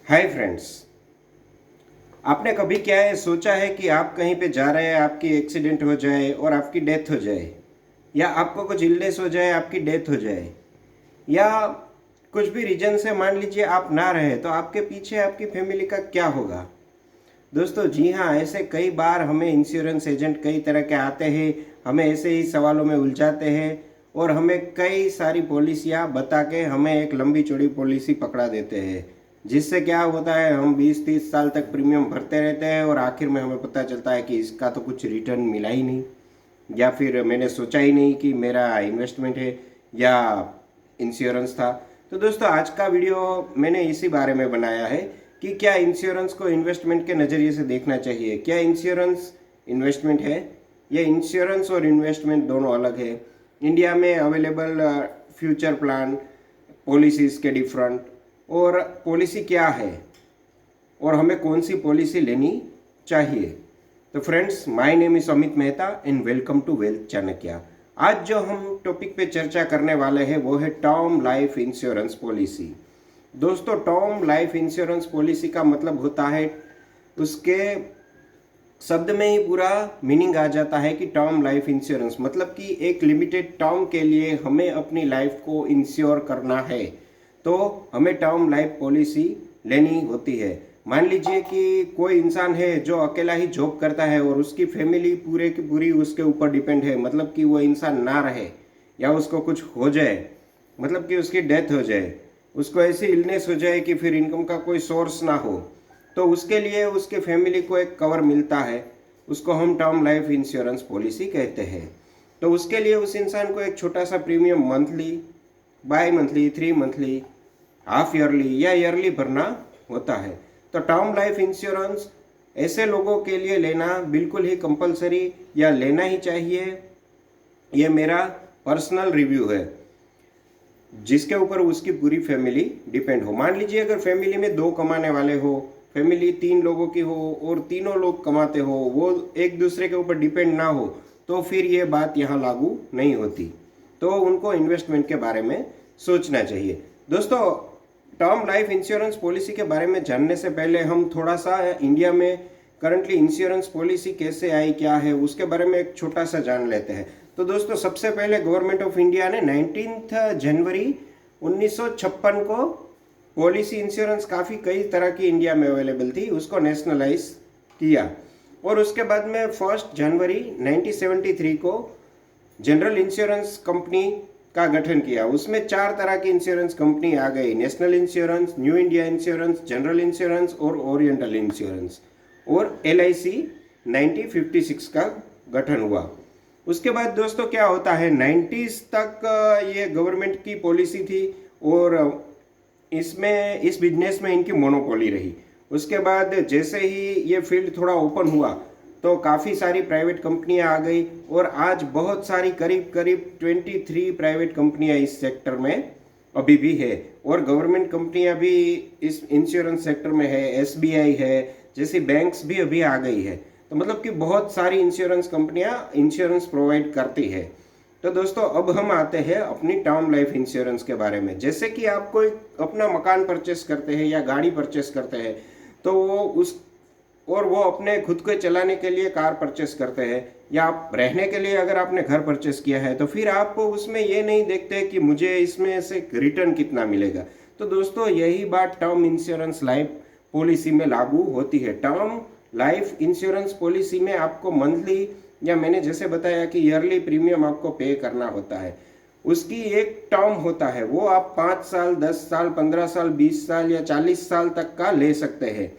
Hi friends. आपने कभी क्या है सोचा है कि आप कहीं पे जा रहे हैं, आपकी एक्सीडेंट हो जाए और आपकी डेथ हो जाए, या आपको कुछ इलनेस हो जाए, आपकी डेथ हो जाए, या कुछ भी रीजन से मान लीजिए आप ना रहे, तो आपके पीछे आपकी फैमिली का क्या होगा। दोस्तों जी हाँ, ऐसे कई बार हमें इंश्योरेंस एजेंट कई तरह के आते हैं, हमें ऐसे ही सवालों में उलझाते हैं और हमें कई सारी पॉलिसियाँ बता के हमें एक लंबी चौड़ी पॉलिसी पकड़ा देते हैं, जिससे क्या होता है हम 20-30 साल तक प्रीमियम भरते रहते हैं और आखिर में हमें पता चलता है कि इसका तो कुछ रिटर्न मिला ही नहीं, या फिर मैंने सोचा ही नहीं कि मेरा इन्वेस्टमेंट है या इंश्योरेंस था। तो दोस्तों आज का वीडियो मैंने इसी बारे में बनाया है कि क्या इंश्योरेंस को इन्वेस्टमेंट के नज़रिए से देखना चाहिए, क्या इंश्योरेंस इन्वेस्टमेंट है, या इंश्योरेंस और इन्वेस्टमेंट दोनों अलग है। इंडिया में अवेलेबल फ्यूचर प्लान पॉलिसीज़ के डिफरेंट, और पॉलिसी क्या है और हमें कौन सी पॉलिसी लेनी चाहिए। तो friends, my name is Amit Mehta and welcome to Wealth Chanakya. आज जो हम टॉपिक पे चर्चा करने वाले हैं वो है टर्म लाइफ इंश्योरेंस पॉलिसी। दोस्तों, टर्म लाइफ इंश्योरेंस पॉलिसी का मतलब होता है, उसके शब्द में ही पूरा मीनिंग आ जाता है कि टर्म लाइफ इंश्योरेंस मतलब कि एक लिमिटेड टर्म के लिए हमें अपनी लाइफ को इंश्योर करना है, तो हमें टर्म लाइफ पॉलिसी लेनी होती है। मान लीजिए कि कोई इंसान है जो अकेला ही जॉब करता है और उसकी फैमिली पूरे की पूरी उसके ऊपर डिपेंड है, मतलब कि वो इंसान ना रहे या उसको कुछ हो जाए, मतलब कि उसकी डेथ हो जाए, उसको ऐसी इलनेस हो जाए कि फिर इनकम का कोई सोर्स ना हो, तो उसके लिए उसके फैमिली को एक कवर मिलता है, उसको हम टर्म लाइफ इंश्योरेंस पॉलिसी कहते हैं। तो उसके लिए उस इंसान को एक छोटा सा premium monthly, by monthly, 3 monthly, half yearly या ईयरली भरना होता है। तो टर्म लाइफ इंश्योरेंस ऐसे लोगों के लिए लेना बिल्कुल ही कंपलसरी या लेना ही चाहिए, ये मेरा पर्सनल रिव्यू है जिसके ऊपर उसकी पूरी फैमिली डिपेंड हो। मान लीजिए अगर फैमिली में 2 कमाने वाले हो, फैमिली 3 लोगों की हो और तीनों लोग कमाते हो, वो एक दूसरे के ऊपर डिपेंड ना हो, तो फिर ये बात यहाँ लागू नहीं होती। तो उनको इन्वेस्टमेंट के बारे में सोचना चाहिए। दोस्तों, टर्म लाइफ इंश्योरेंस पॉलिसी के बारे में जानने से पहले हम थोड़ा सा इंडिया में करंटली इंश्योरेंस पॉलिसी कैसे आई, क्या है, उसके बारे में एक छोटा सा जान लेते हैं। तो दोस्तों, सबसे पहले गवर्नमेंट ऑफ इंडिया ने 19 जनवरी 1956 को पॉलिसी इंश्योरेंस काफ़ी कई तरह की इंडिया में अवेलेबल थी, उसको नेशनलाइज किया। और उसके बाद में 1 जनवरी 1973 को जनरल इंश्योरेंस कंपनी का गठन किया। उसमें 4 तरह की इंश्योरेंस कंपनी आ गई, national insurance, new India insurance, general insurance और ओरिएंटल इंश्योरेंस। और LIC 1956 का गठन हुआ। उसके बाद दोस्तों क्या होता है, 90s तक ये गवर्नमेंट की पॉलिसी थी और इसमें इस बिजनेस में इनकी मोनोपोली रही। उसके बाद जैसे ही ये फील्ड थोड़ा ओपन हुआ तो काफ़ी सारी प्राइवेट कंपनियां आ गई और आज बहुत सारी करीब करीब 23 प्राइवेट कंपनियां इस सेक्टर में अभी भी है, और गवर्नमेंट कंपनियां भी इस इंश्योरेंस सेक्टर में है, SBI है, जैसी बैंक्स भी अभी आ गई है। तो मतलब कि बहुत सारी इंश्योरेंस कंपनियां इंश्योरेंस प्रोवाइड करती है। तो दोस्तों, अब हम आते हैं अपनी टर्म लाइफ इंश्योरेंस के बारे में। जैसे कि आप कोई अपना मकान परचेस करते हैं या गाड़ी परचेस करते हैं, तो वो अपने खुद को चलाने के लिए कार परचेस करते हैं, या आप रहने के लिए अगर आपने घर परचेस किया है तो फिर आप उसमें ये नहीं देखते कि मुझे इसमें से रिटर्न कितना मिलेगा। तो दोस्तों, यही बात टर्म इंश्योरेंस लाइफ पॉलिसी में लागू होती है। टर्म लाइफ इंश्योरेंस पॉलिसी में आपको मंथली, या मैंने जैसे बताया कि ईयरली प्रीमियम आपको पे करना होता है। उसकी एक टर्म होता है, वो आप 5 साल, 10 साल, 15 साल, 20 साल या 40 साल तक का ले सकते हैं।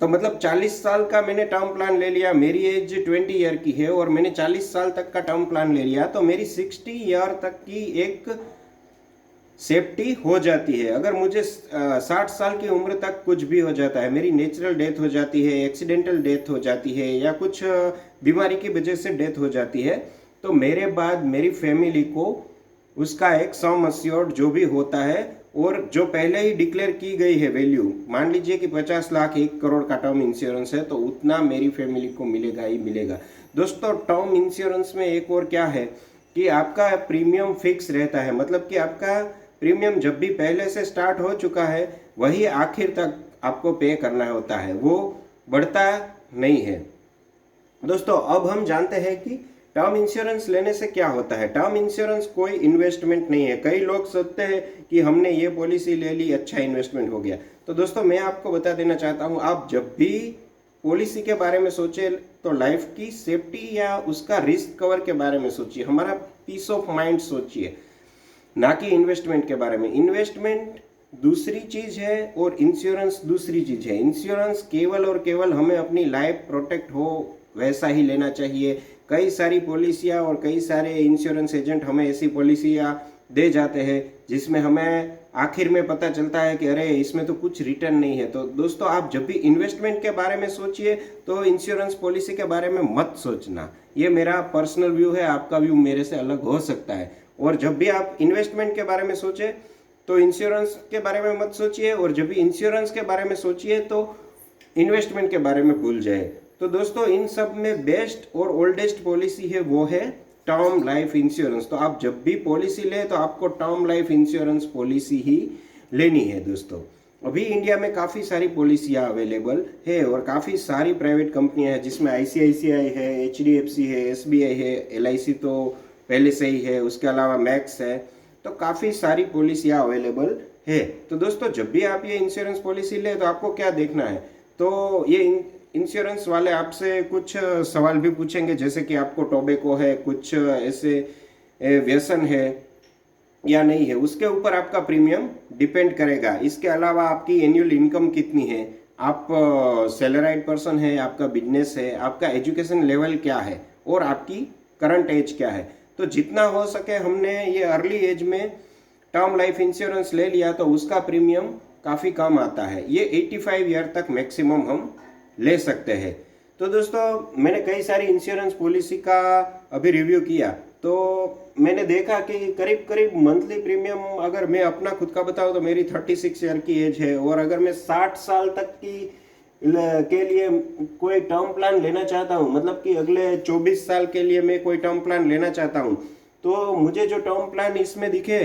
तो मतलब 40 साल का मैंने टर्म प्लान ले लिया, मेरी एज 20 ईयर की है और मैंने 40 साल तक का टर्म प्लान ले लिया, तो मेरी 60 ईयर तक की एक सेफ्टी हो जाती है। अगर मुझे 60 साल की उम्र तक कुछ भी हो जाता है, मेरी नेचुरल डेथ हो जाती है, एक्सीडेंटल डेथ हो जाती है, या कुछ बीमारी की वजह से डेथ हो जाती है, तो मेरे बाद मेरी फैमिली को उसका एक सम अस्योर्ड जो भी होता है, और जो पहले ही डिक्लेयर की गई है वैल्यू, मान लीजिए कि 50 लाख 1 करोड़ का टर्म इंश्योरेंस है, तो उतना मेरी फैमिली को मिलेगा ही मिलेगा। दोस्तों, टर्म इंश्योरेंस में एक और क्या है कि आपका प्रीमियम फिक्स रहता है, मतलब कि आपका प्रीमियम जब भी पहले से स्टार्ट हो चुका है वही आखिर तक आपको पे करना होता है, वो बढ़ता नहीं है। दोस्तों अब हम जानते हैं कि टर्म इंश्योरेंस लेने से क्या होता है। टर्म इंश्योरेंस कोई इन्वेस्टमेंट नहीं है। कई लोग सोचते हैं कि हमने ये पॉलिसी ले ली, अच्छा इन्वेस्टमेंट हो गया। तो दोस्तों मैं आपको बता देना चाहता हूँ, आप जब भी पॉलिसी के बारे में सोचे तो लाइफ की सेफ्टी या उसका रिस्क कवर के बारे में सोचिए, हमारा पीस ऑफ माइंड सोचिए, ना कि इन्वेस्टमेंट के बारे में। इन्वेस्टमेंट दूसरी चीज है और इंश्योरेंस दूसरी चीज है। इंश्योरेंस केवल और केवल हमें अपनी लाइफ प्रोटेक्ट हो वैसा ही लेना चाहिए। कई सारी पॉलिसियाँ और कई सारे इंश्योरेंस एजेंट हमें ऐसी पॉलिसियाँ दे जाते हैं जिसमें हमें आखिर में पता चलता है कि अरे इसमें तो कुछ रिटर्न नहीं है। तो दोस्तों आप जब भी इन्वेस्टमेंट के बारे में सोचिए तो इंश्योरेंस पॉलिसी के बारे में मत सोचना। ये मेरा पर्सनल व्यू है, आपका व्यू मेरे से अलग हो सकता है। और जब भी आप इन्वेस्टमेंट के बारे में सोचे तो इंश्योरेंस के बारे में मत सोचिए, और जब भी इंश्योरेंस के बारे में सोचिए तो इन्वेस्टमेंट के बारे में भूल जाए। तो दोस्तों इन सब में बेस्ट और ओल्डेस्ट पॉलिसी है वो है टर्म लाइफ इंश्योरेंस। तो आप जब भी पॉलिसी ले तो आपको टर्म लाइफ इंश्योरेंस पॉलिसी ही लेनी है। दोस्तों अभी इंडिया में काफ़ी सारी पॉलिसियाँ अवेलेबल है और काफ़ी सारी प्राइवेट कंपनियां हैं जिसमें ICICI है, HDFC है, SBI है, LIC तो पहले से ही है, उसके अलावा मैक्स है। तो काफ़ी सारी पॉलिसियाँ अवेलेबल है। तो दोस्तों जब भी आप ये इंश्योरेंस पॉलिसी ले तो आपको क्या देखना है, तो ये इंश्योरेंस वाले आपसे कुछ सवाल भी पूछेंगे, जैसे कि आपको टोबैको है, कुछ ऐसे व्यसन है या नहीं है, उसके ऊपर आपका प्रीमियम डिपेंड करेगा। इसके अलावा आपकी एनुअल इनकम कितनी है, आप सैलराइड पर्सन है, आपका बिजनेस है, आपका एजुकेशन लेवल क्या है और आपकी करंट एज क्या है। तो जितना हो सके हमने ये अर्ली एज में टर्म लाइफ इंश्योरेंस ले लिया तो उसका प्रीमियम काफ़ी कम आता है। ये 85 ईयर तक मैक्सिमम हम ले सकते हैं। तो दोस्तों मैंने कई सारी इंश्योरेंस पॉलिसी का अभी रिव्यू किया तो मैंने देखा कि करीब करीब मंथली प्रीमियम, अगर मैं अपना खुद का बताऊं तो मेरी 36 ईयर की एज है, और अगर मैं 60 साल तक की के लिए कोई टर्म प्लान लेना चाहता हूं, मतलब कि अगले 24 साल के लिए मैं कोई टर्म प्लान लेना चाहता हूं, तो मुझे जो टर्म प्लान इसमें दिखे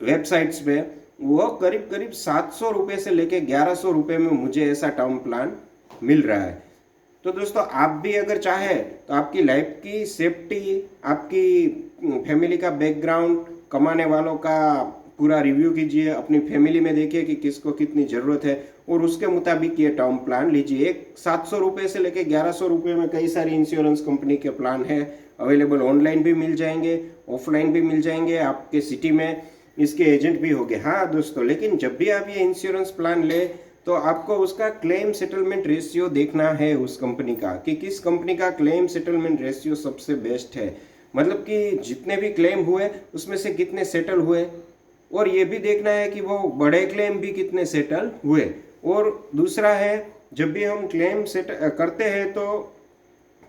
वेबसाइट्स पे वो करीब करीब 700 रुपये से लेके 1100 रुपये में मुझे ऐसा टर्म प्लान मिल रहा है। तो दोस्तों आप भी अगर चाहे तो आपकी लाइफ की सेफ्टी, आपकी फैमिली का बैकग्राउंड, कमाने वालों का पूरा रिव्यू कीजिए, अपनी फैमिली में देखिए कि किसको कितनी ज़रूरत है और उसके मुताबिक ये टर्म प्लान लीजिए। एक 700 रुपये से लेके 1100 रुपये में कई सारी इंश्योरेंस कंपनी के प्लान है अवेलेबल। ऑनलाइन भी मिल जाएंगे, ऑफलाइन भी मिल जाएंगे, आपके सिटी में इसके एजेंट भी हो गए। हाँ दोस्तों, लेकिन जब भी आप ये इंश्योरेंस प्लान ले तो आपको उसका क्लेम सेटलमेंट रेशियो देखना है उस कंपनी का, कि किस कंपनी का क्लेम सेटलमेंट रेशियो सबसे बेस्ट है, मतलब कि जितने भी क्लेम हुए उसमें से कितने सेटल हुए, और ये भी देखना है कि वो बड़े क्लेम भी कितने सेटल हुए। और दूसरा है, जब भी हम क्लेम सेट करते हैं तो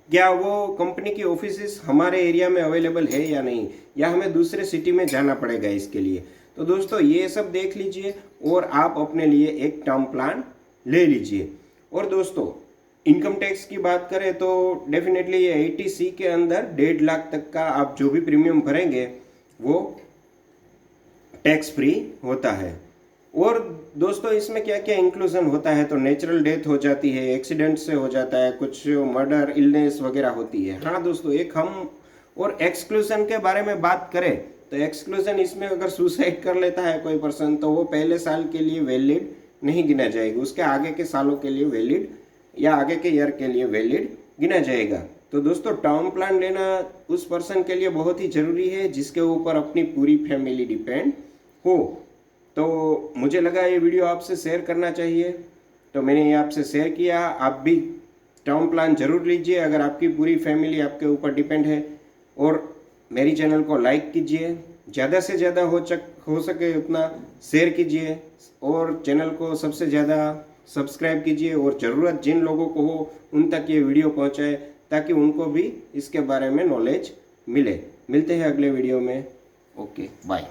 क्या वो कंपनी की ऑफिसेस हमारे एरिया में अवेलेबल है या नहीं, या हमें दूसरे सिटी में जाना पड़ेगा इसके लिए। तो दोस्तों ये सब देख लीजिए और आप अपने लिए एक टर्म प्लान ले लीजिए। और दोस्तों इनकम टैक्स की बात करें तो डेफिनेटली ये 80C के अंदर 1.5 लाख तक का आप जो भी प्रीमियम भरेंगे वो टैक्स फ्री होता है। और दोस्तों इसमें क्या क्या इंक्लूजन होता है, तो नेचुरल डेथ हो जाती है, एक्सीडेंट से हो जाता है, कुछ मर्डर, इलनेस वगैरह होती है। हाँ दोस्तों, एक हम और एक्सक्लूजन के बारे में बात करें तो एक्सक्लूजन इसमें अगर सुसाइड कर लेता है कोई पर्सन तो वो पहले साल के लिए वैलिड नहीं गिना जाएगा, उसके आगे के सालों के लिए वैलिड या आगे के ईयर के लिए वैलिड गिना जाएगा। तो दोस्तों टर्म प्लान लेना उस पर्सन के लिए बहुत ही ज़रूरी है जिसके ऊपर अपनी पूरी फैमिली डिपेंड हो। तो मुझे लगा ये वीडियो आपसे शेयर करना चाहिए, तो मैंने ये आपसे शेयर किया। आप भी टर्म प्लान जरूर लीजिए अगर आपकी पूरी फैमिली आपके ऊपर डिपेंड है। और मेरी चैनल को लाइक कीजिए, ज़्यादा से ज़्यादा हो सके उतना शेयर कीजिए, और चैनल को सबसे ज़्यादा सब्सक्राइब कीजिए, और ज़रूरत जिन लोगों को हो उन तक ये वीडियो पहुँचाए ताकि उनको भी इसके बारे में नॉलेज मिले। मिलते हैं अगले वीडियो में। Okay bye.